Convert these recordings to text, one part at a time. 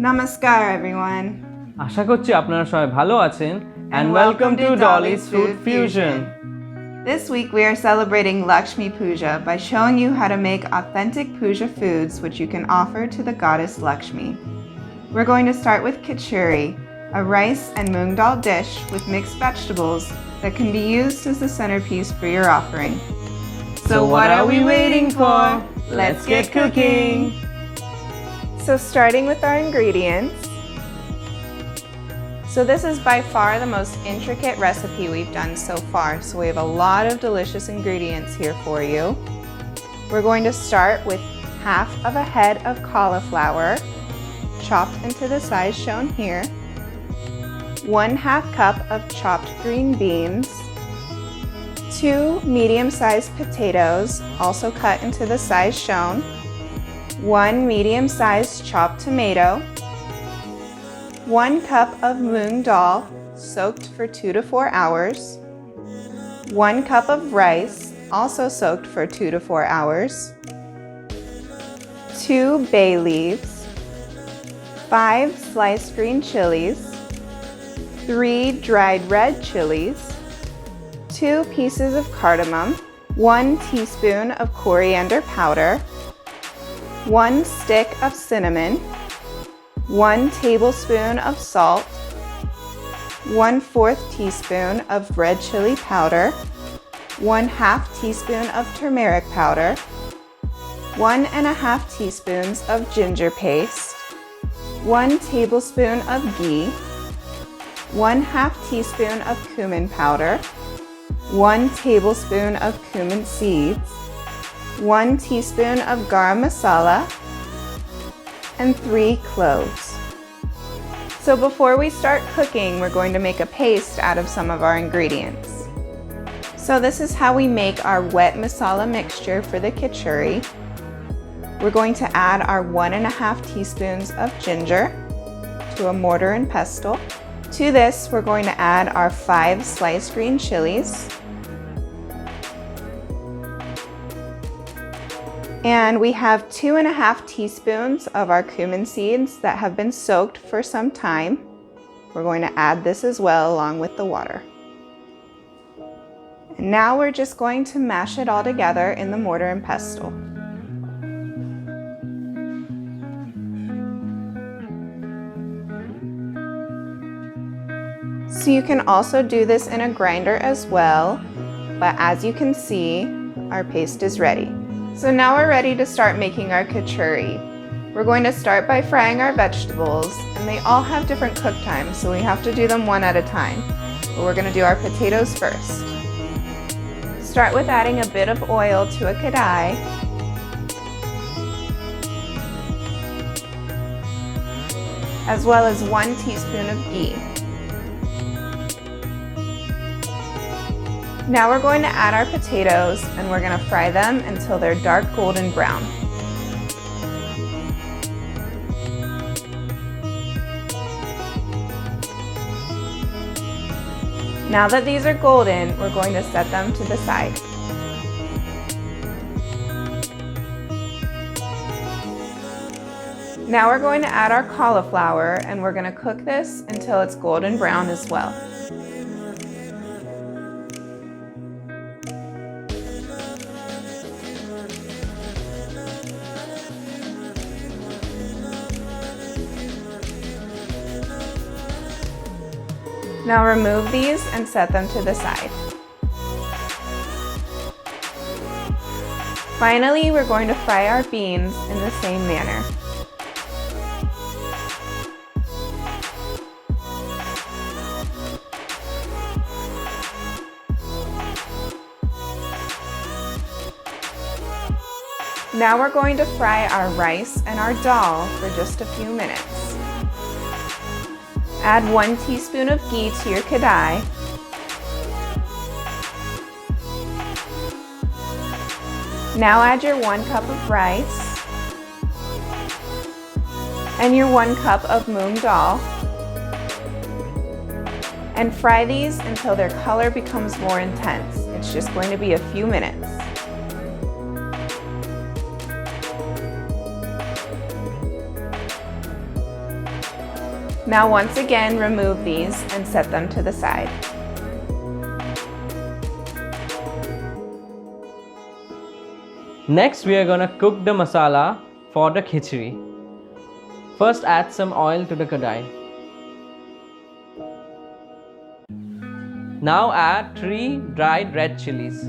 Namaskar everyone. আশা করছি আপনারা সবাই ভালো আছেন And welcome to Dolly's Food Fusion. This week we are celebrating Lakshmi Puja by showing you how to make authentic puja foods which you can offer to the goddess Lakshmi. We're going to start with Khichuri, a rice and moong dal dish with mixed vegetables that can be used as the centerpiece for your offering. So what are we waiting for? Let's get cooking! So starting with our ingredients. So this is by far the most intricate recipe we've done so far. So we have a lot of delicious ingredients here for you. We're going to start with half of a head of cauliflower, chopped into the size shown here. 1/2 cup of chopped green beans. 2 medium-sized potatoes, also cut into the size shown. 1 medium-sized chopped tomato. 1 cup of moong dal, soaked for 2 to 4 hours. 1 cup of rice, also soaked for 2 to 4 hours. 2 bay leaves. 5 sliced green chilies. 3 dried red chilies. 2 pieces of cardamom. 1 teaspoon of coriander powder. 1 stick of cinnamon. 1 tablespoon of salt, 1/4 teaspoon of red chili powder, 1/2 teaspoon of turmeric powder, 1.5 teaspoons of ginger paste, 1 tablespoon of ghee, 1/2 teaspoon of cumin powder, 1 tablespoon of cumin seeds, 1 teaspoon of garam masala, and 3 cloves. So before we start cooking, we're going to make a paste out of some of our ingredients. So this is how we make our wet masala mixture for the khichuri. We're going to add our 1.5 teaspoons of ginger to a mortar and pestle. To this, we're going to add our 5 sliced green chilies. And we have 2.5 teaspoons of our cumin seeds that have been soaked for some time. We're going to add this as well along with the water. And now we're just going to mash it all together in the mortar and pestle. So you can also do this in a grinder as well, but as you can see, our paste is ready. So now we're ready to start making our khichuri. We're going to start by frying our vegetables, and they all have different cook times, so we have to do them one at a time. But we're going to do our potatoes first. Start with adding a bit of oil to a kadai. As well as 1 teaspoon of ghee. Now we're going to add our potatoes and we're going to fry them until they're dark golden brown. Now that these are golden, we're going to set them to the side. Now we're going to add our cauliflower and we're going to cook this until it's golden brown as well. Now remove these and set them to the side. Finally, we're going to fry our beans in the same manner. Now we're going to fry our rice and our dal for just a few minutes. Add 1 teaspoon of ghee to your kadai. Now add your 1 cup of rice and your 1 cup of moong dal. And fry these until their color becomes more intense. It's just going to be a few minutes. Now once again, remove these and set them to the side. Next, we are gonna cook the masala for the khichdi. First, add some oil to the kadai. Now add 3 dried red chilies,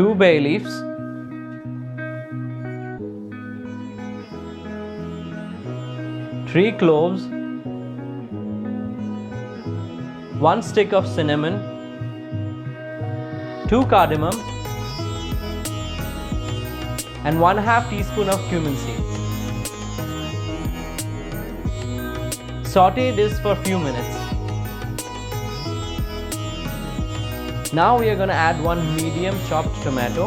2 bay leaves, 3 cloves, 1 stick of cinnamon, 2 cardamom, and 1/2 teaspoon of cumin seeds. Saute this for a few minutes. Now we are going to add 1 medium chopped tomato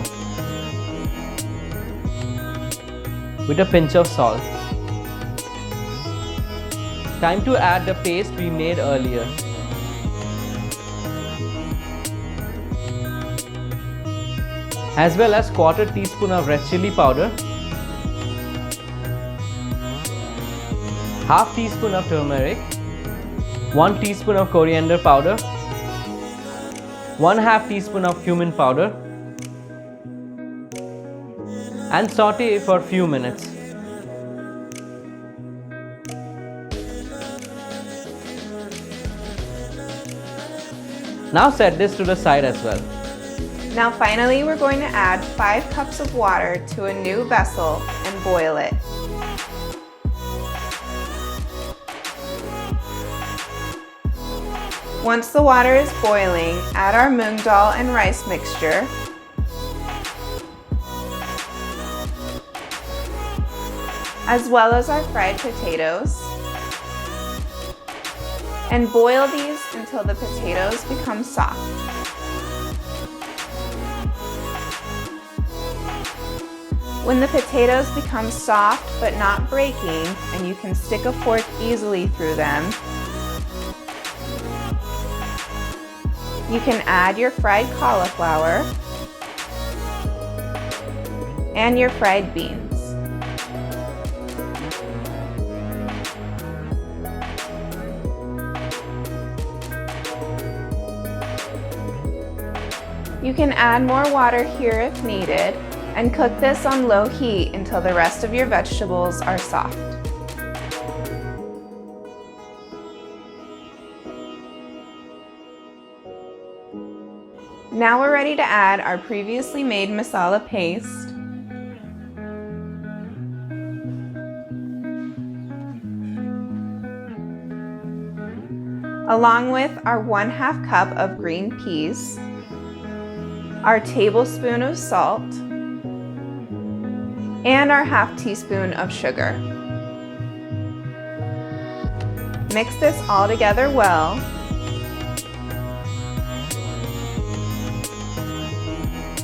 with a pinch of salt. Time to add the paste we made earlier. As well as 1/4 teaspoon of red chili powder, 1/2 teaspoon of turmeric, 1 teaspoon of coriander powder, 1/2 teaspoon of cumin powder, and saute for a few minutes. Now set this to the side as well. Now finally, we're going to add 5 cups of water to a new vessel and boil it. Once the water is boiling, add our moong dal and rice mixture, as well as our fried potatoes, and boil these until the potatoes become soft. When the potatoes become soft but not breaking, and you can stick a fork easily through them, you can add your fried cauliflower and your fried beans. You can add more water here if needed, and cook this on low heat until the rest of your vegetables are soft. Now we're ready to add our previously made masala paste, along with our 1/2 cup of green peas, our tablespoon of salt, and our 1/2 teaspoon of sugar. Mix this all together well.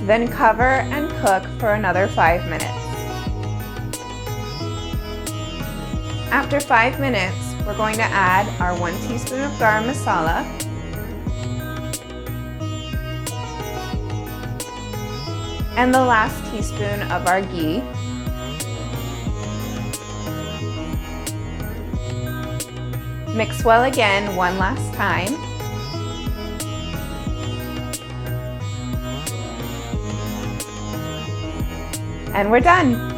Then cover and cook for another 5 minutes. After 5 minutes, we're going to add our 1 teaspoon of garam masala, and the last teaspoon of our ghee. Mix well again one last time. And we're done.